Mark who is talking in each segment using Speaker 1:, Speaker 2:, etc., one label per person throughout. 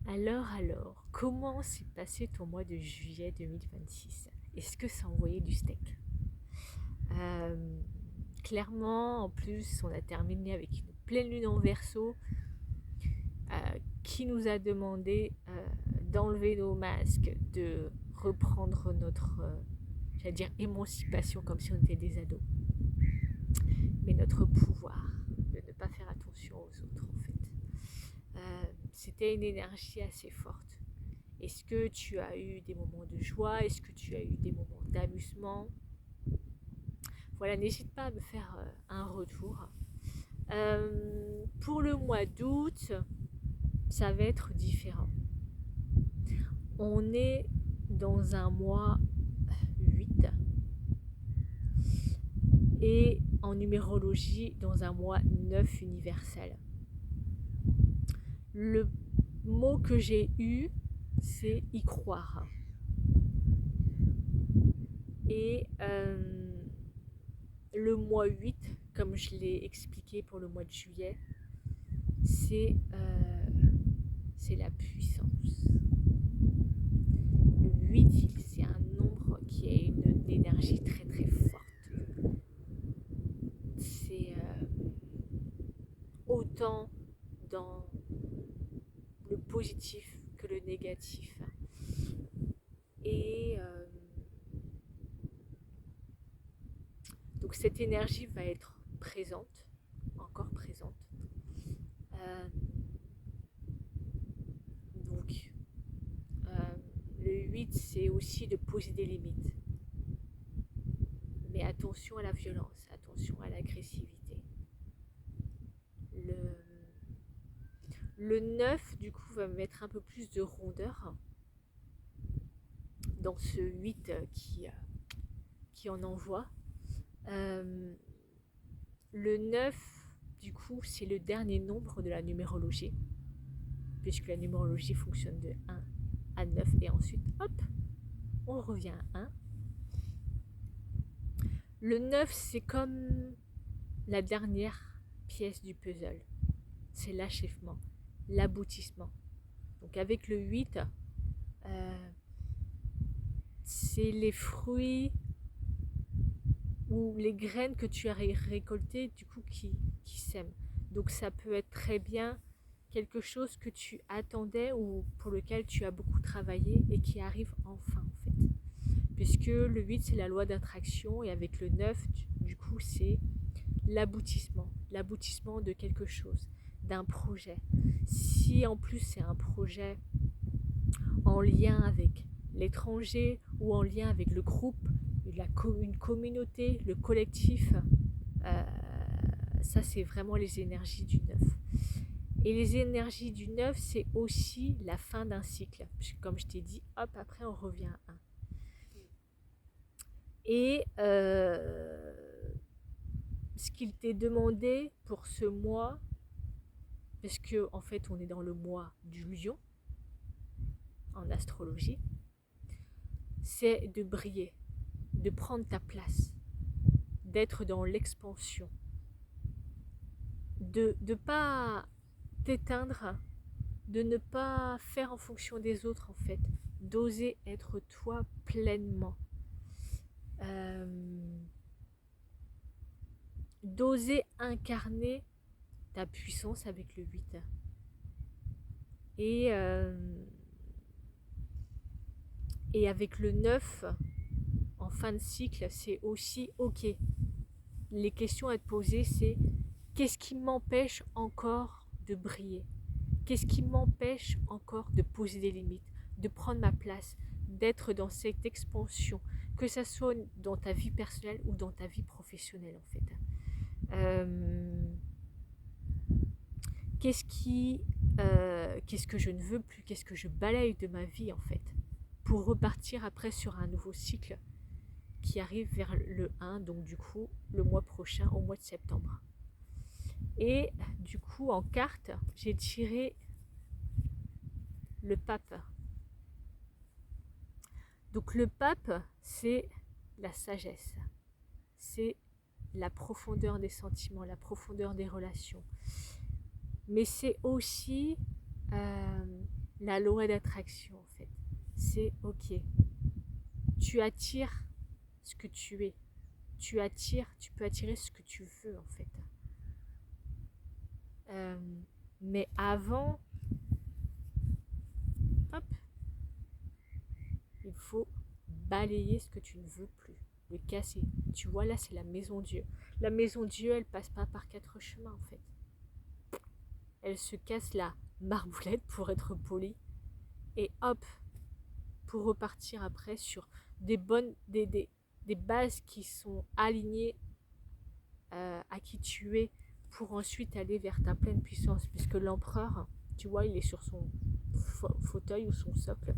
Speaker 1: Alors, comment s'est passé ton mois de juillet 2026? Est-ce que ça envoyait du steak? Euh, Clairement, en plus, on a terminé avec une pleine lune en Verseau qui nous a demandé d'enlever nos masques, de reprendre notre, j'allais dire, émancipation comme si on était des ados, mais notre pouvoir de ne pas faire attention aux autres en fait. C'était une énergie assez forte. Est-ce que tu as eu des moments de joie? Est-ce que tu as eu des moments d'amusement? Voilà, n'hésite pas à me faire un retour. Pour le mois d'août, ça va être différent. On est dans un mois 8 et en numérologie dans un mois 9 universel. Le mot que j'ai eu, c'est y croire. Et le mois 8, comme je l'ai expliqué pour le mois de juillet, c'est la puissance. Le 8, c'est un nombre qui a une énergie très très forte. C'est autant dans le positif que le négatif. Et donc cette énergie va être présente, encore présente. Euh, donc le 8, c'est aussi de poser des limites. Mais attention à la violence, attention à l'agressivité. Le, le 9, du coup, va mettre un peu plus de rondeur dans ce 8 qui en envoie. Euh, le 9, du coup, c'est le dernier nombre de la numérologie, puisque la numérologie fonctionne de 1 à 9, et ensuite, hop, on revient à 1. Le 9, c'est comme la dernière pièce du puzzle. C'est l'achèvement, l'aboutissement. Donc avec le 8, c'est les fruits ou les graines que tu as récoltées du coup qui sèment. Donc ça peut être très bien quelque chose que tu attendais ou pour lequel tu as beaucoup travaillé et qui arrive enfin en fait. Puisque le 8 c'est la loi d'attraction et avec le 9 du coup c'est l'aboutissement de quelque chose, d'un projet. Si en plus c'est un projet en lien avec l'étranger ou en lien avec le groupe, une communauté, le collectif, euh, ça c'est vraiment les énergies du 9. Et les énergies du 9, c'est aussi la fin d'un cycle. Puisque comme je t'ai dit, hop, après on revient à 1. Et ce qu'il t'est demandé pour ce mois, parce que en fait on est dans le mois du lion en astrologie, c'est de briller, de prendre ta place, d'être dans l'expansion, de ne pas t'éteindre, de ne pas faire en fonction des autres en fait, d'oser être toi pleinement, euh, d'oser incarner ta puissance avec le 8. Et, euh, et avec le 9, en fin de cycle, c'est aussi ok. Les questions à te poser, c'est qu'est-ce qui m'empêche encore de briller? Qu'est-ce qui m'empêche encore de poser des limites, de prendre ma place, d'être dans cette expansion, que ça soit dans ta vie personnelle ou dans ta vie professionnelle en fait. Euh, qu'est-ce que je ne veux plus, qu'est-ce que je balaye de ma vie en fait, pour repartir après sur un nouveau cycle qui arrive vers le 1, donc du coup le mois prochain, au mois de septembre. Et du coup en carte, j'ai tiré le pape. Donc le pape, c'est la sagesse, c'est la profondeur des sentiments, la profondeur des relations. Mais c'est aussi la loi d'attraction en fait. C'est ok. Tu attires ce que tu es. Tu peux attirer ce que tu veux en fait. Mais avant, hop, il faut balayer ce que tu ne veux plus, le casser. Tu vois, là, c'est la maison Dieu. La maison Dieu, elle passe pas par 4 chemins, en fait. Elle se casse la marboulette, pour être poli, et hop, pour repartir après sur des bases qui sont alignées à qui tu es, pour ensuite aller vers ta pleine puissance, puisque l'empereur, tu vois, il est sur son fauteuil ou son socle,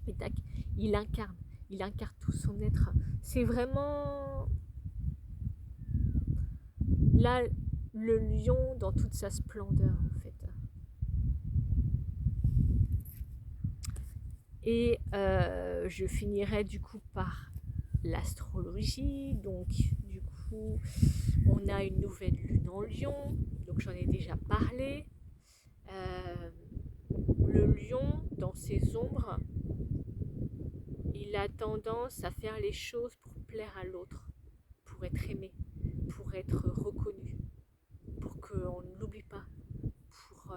Speaker 1: et tac, il incarne tout son être. C'est vraiment là le lion dans toute sa splendeur en fait. Et je finirai du coup par l'astrologie. Donc du coup on a une nouvelle lune en lion, donc j'en ai déjà parlé. Le lion dans ses ombres, il a tendance à faire les choses pour plaire à l'autre, pour être aimé, pour être reconnu, pour qu'on ne l'oublie pas, pour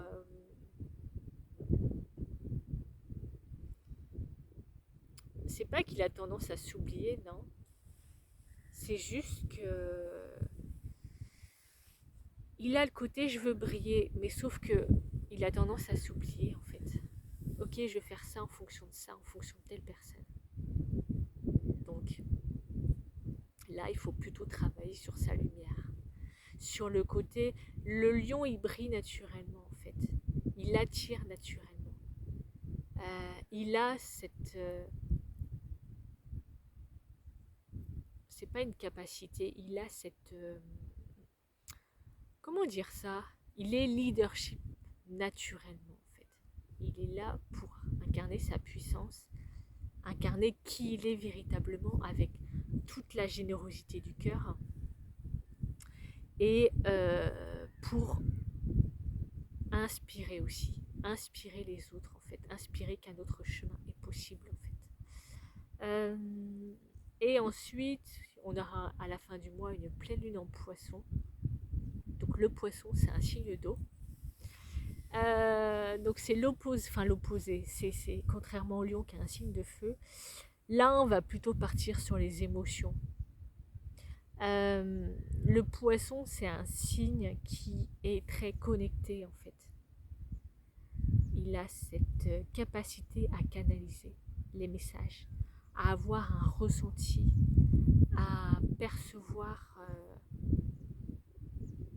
Speaker 1: c'est pas qu'il a tendance à s'oublier, non. C'est juste que il a le côté je veux briller, mais sauf que il a tendance à s'oublier en fait. Ok, je vais faire ça en fonction de ça, en fonction de telle personne. Donc là, il faut plutôt travailler sur sa lumière. Sur le côté, le lion, il brille naturellement en fait. Il attire naturellement. Il a cette... c'est pas une capacité, il a cette... comment dire ça? Il est leadership naturellement en fait. Il est là pour incarner sa puissance, incarner qui il est véritablement avec toute la générosité du cœur et pour inspirer aussi, inspirer les autres en fait, inspirer qu'un autre chemin est possible en fait. Et ensuite, on aura à la fin du mois une pleine lune en poisson. Donc le poisson, c'est un signe d'eau. Donc c'est l'opposé, c'est contrairement au lion qui a un signe de feu. Là, on va plutôt partir sur les émotions. Le poisson, c'est un signe qui est très connecté en fait. Il a cette capacité à canaliser les messages, à avoir un ressenti, à percevoir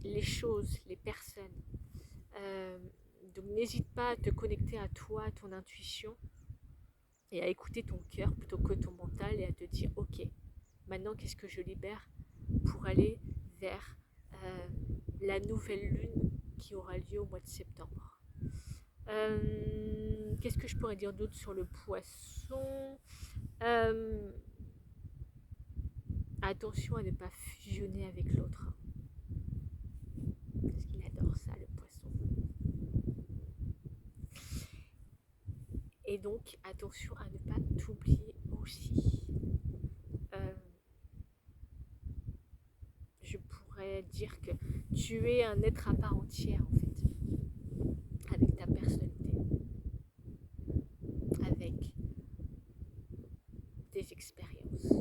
Speaker 1: les choses, les personnes. Donc n'hésite pas à te connecter à toi, à ton intuition et à écouter ton cœur plutôt que ton mental et à te dire ok, maintenant qu'est-ce que je libère pour aller vers la nouvelle lune qui aura lieu au mois de septembre. Qu'est-ce que je pourrais dire d'autre sur le poisson? Attention à ne pas fusionner avec l'autre. Parce qu'il adore ça, le poisson. Et donc, attention à ne pas t'oublier aussi. Je pourrais dire que tu es un être à part entière, en fait. Avec ta personnalité. Avec tes expériences.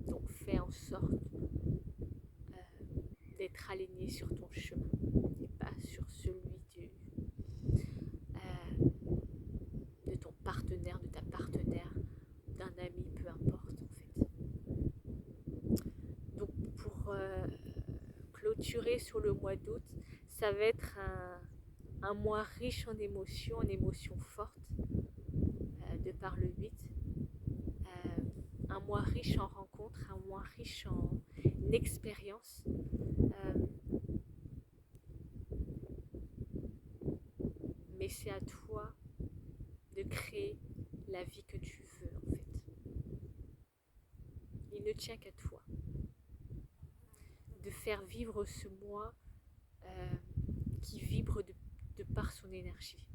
Speaker 1: Donc, fais en sorte d'être aligné sur ton chemin et pas sur celui de ton partenaire, de ta partenaire, d'un ami, peu importe en fait. Donc pour clôturer sur le mois d'août, ça va être un mois riche en émotions fortes, de par le 8. Un mois riche en rencontres, un mois riche en expériences. Mais c'est à toi de créer la vie que tu veux en fait. Il ne tient qu'à toi de faire vivre ce mois qui vibre de par son énergie.